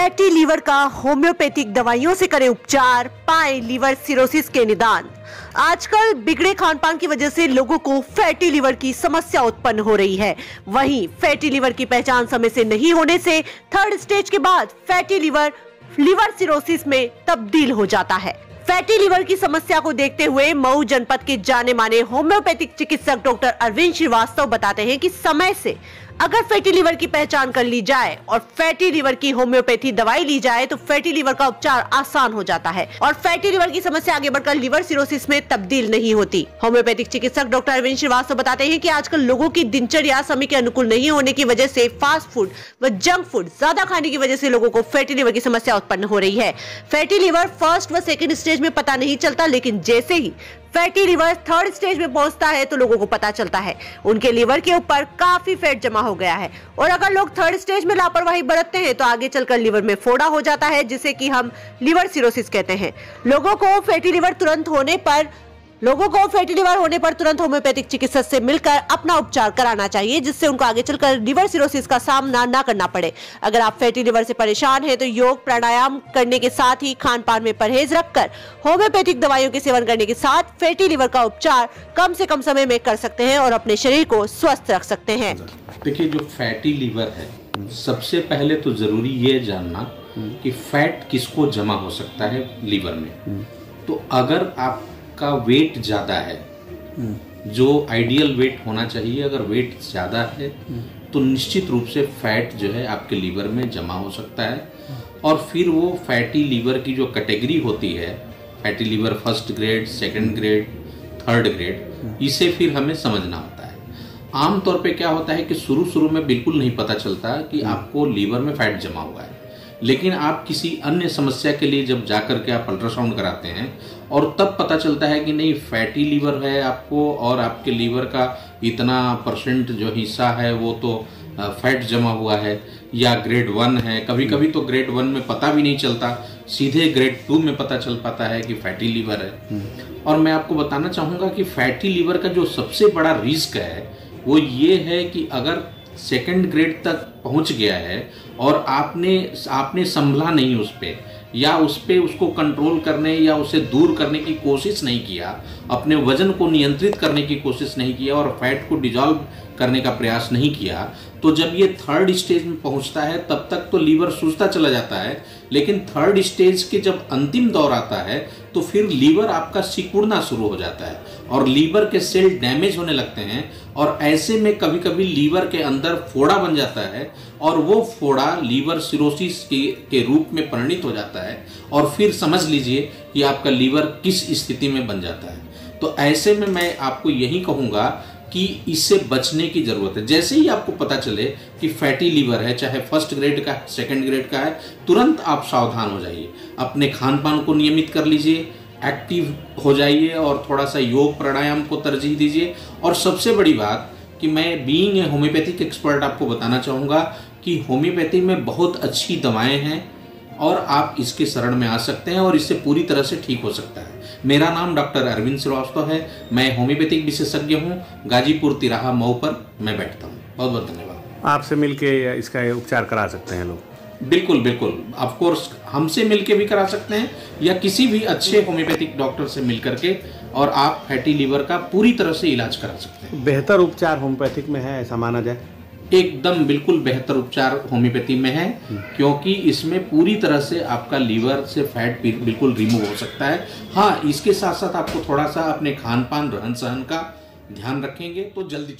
Fatty liver का homeopathic दवाइयों से करें उपचार, पाएं लीवर सिरोसिस के निदान। आजकल बिगड़े खानपान की वजह से लोगों को फैटी लीवर की समस्या उत्पन्न हो रही है। वहीं फैटी लीवर की पहचान समय से नहीं होने से थर्ड स्टेज के बाद फैटी लीवर सिरोसिस में तब्दील हो जाता है। फैटी लीवर की समस्या को देखते हुए मऊ जनपद के जाने माने होम्योपैथिक चिकित्सक डॉक्टर अरविंद श्रीवास्तव बताते हैं कि समय से अगर फैटी लीवर की पहचान कर ली जाए और फैटी लीवर की होम्योपैथी दवाई ली जाए तो फैटी लीवर का उपचार आसान हो जाता है और फैटी लीवर की समस्या आगे बढ़कर लीवर सिरोसिस में तब्दील नहीं होती। होम्योपैथिक चिकित्सक डॉक्टर अरविंद श्रीवास्तव बताते हैं कि आजकल लोगों की दिनचर्या समय के अनुकूल नहीं होने की वजह से फास्ट फूड व जंक फूड ज्यादा खाने की वजह से लोगों को फैटी लीवर की समस्या उत्पन्न हो रही है। फैटी लीवर फर्स्ट व सेकेंड स्टेज में पता नहीं चलता, लेकिन जैसे ही फैटी लीवर थर्ड स्टेज में पहुंचता है तो लोगों को पता चलता है उनके लीवर के ऊपर काफी फैट जमा हो गया है और अगर लोग थर्ड स्टेज में लापरवाही बरतते हैं तो आगे चलकर लीवर में फोड़ा हो जाता है, जिसे कि हम लीवर सिरोसिस कहते हैं। लोगों को फैटी लीवर होने पर तुरंत होम्योपैथिक चिकित्सक से मिलकर अपना उपचार कराना चाहिए, जिससे उनको आगे चलकर लीवर सिरोसिस का सामना ना करना पड़े। अगर आप फैटी लीवर से परेशान हैं तो योग प्राणायाम करने के साथ ही खान पान में परहेज रखकर होम्योपैथिक दवाइयों के सेवन करने के साथ फैटी लीवर का उपचार कम से कम समय में कर सकते हैं और अपने शरीर को स्वस्थ रख सकते हैं। देखिए, जो फैटी लीवर है, सबसे पहले तो जरूरी ये जानना कि फैट किसको जमा हो सकता है लीवर में। तो अगर आपका वेट ज़्यादा है, जो आइडियल वेट होना चाहिए, अगर वेट ज़्यादा है तो निश्चित रूप से फैट जो है आपके लीवर में जमा हो सकता है और फिर वो फैटी लीवर की जो कैटेगरी होती है, fatty liver first grade, second grade, third grade, इसे फिर हमें समझना होता है। आमतौर पे क्या होता है कि शुरू में बिल्कुल नहीं पता चलता कि आपको लीवर में फैट जमा हुआ है, लेकिन आप किसी अन्य समस्या के लिए जब जाकर के आप अल्ट्रासाउंड कराते हैं और तब पता चलता है कि नहीं, फैटी लीवर है आपको और आपके लीवर का इतना % जो हिस्सा है वो तो फैट जमा हुआ है, या ग्रेड 1 है। कभी कभी तो ग्रेड 1 में पता भी नहीं चलता, सीधे ग्रेड 2 में पता चल पाता है कि फैटी लीवर है। और मैं आपको बताना चाहूँगा कि फैटी लीवर का जो सबसे बड़ा रिस्क है वो ये है कि अगर सेकंड ग्रेड तक पहुंच गया है और आपने संभला नहीं उस पे, या उस पे उसको कंट्रोल करने या उसे दूर करने की कोशिश नहीं किया, अपने वजन को नियंत्रित करने की कोशिश नहीं किया और फैट को डिजॉल्व करने का प्रयास नहीं किया, तो जब ये थर्ड स्टेज में पहुंचता है तब तक तो लीवर सूजता चला जाता है, लेकिन थर्ड स्टेज के जब अंतिम दौर आता है तो फिर लीवर आपका सिकुड़ना शुरू हो जाता है और लीवर के सेल डैमेज होने लगते हैं और ऐसे में कभी कभी लीवर के अंदर फोड़ा बन जाता है और वो फोड़ा लीवर सिरोसिस के रूप में परिणित हो जाता है और फिर समझ लीजिए कि आपका लीवर किस स्थिति में बन जाता है। तो ऐसे में मैं आपको यही कहूँगा कि इससे बचने की जरूरत है। जैसे ही आपको पता चले कि फैटी लीवर है, चाहे फर्स्ट ग्रेड का, सेकंड ग्रेड का है, तुरंत आप सावधान हो जाइए, अपने खान पान को नियमित कर लीजिए, एक्टिव हो जाइए और थोड़ा सा योग प्राणायाम को तरजीह दीजिए। और सबसे बड़ी बात कि मैं बीइंग ए होम्योपैथिक एक्सपर्ट आपको बताना चाहूँगा कि होम्योपैथी में बहुत अच्छी दवाएँ हैं और आप इसके शरण में आ सकते हैं और इससे पूरी तरह से ठीक हो सकता है। मेरा नाम डॉक्टर अरविंद श्रीवास्तव है, मैं होम्योपैथिक विशेषज्ञ हूँ, गाजीपुर तिराहा मऊ पर मैं बैठता हूँ। बहुत बहुत धन्यवाद। आपसे मिलके इसका उपचार करा सकते हैं लोग? बिल्कुल बिल्कुल, ऑफ कोर्स हमसे मिलके भी करा सकते हैं या किसी भी अच्छे होम्योपैथिक डॉक्टर से मिल करके, और आप फैटी लीवर का पूरी तरह से इलाज करा सकते हैं। बेहतर उपचार होम्योपैथिक में है, ऐसा माना जाए? एकदम बिल्कुल बेहतर उपचार होम्योपैथी में है, क्योंकि इसमें पूरी तरह से आपका लीवर से फैट बिल्कुल रिमूव हो सकता है। हाँ, इसके साथ साथ आपको थोड़ा सा अपने खान पान, रहन सहन का ध्यान रखेंगे तो जल्दी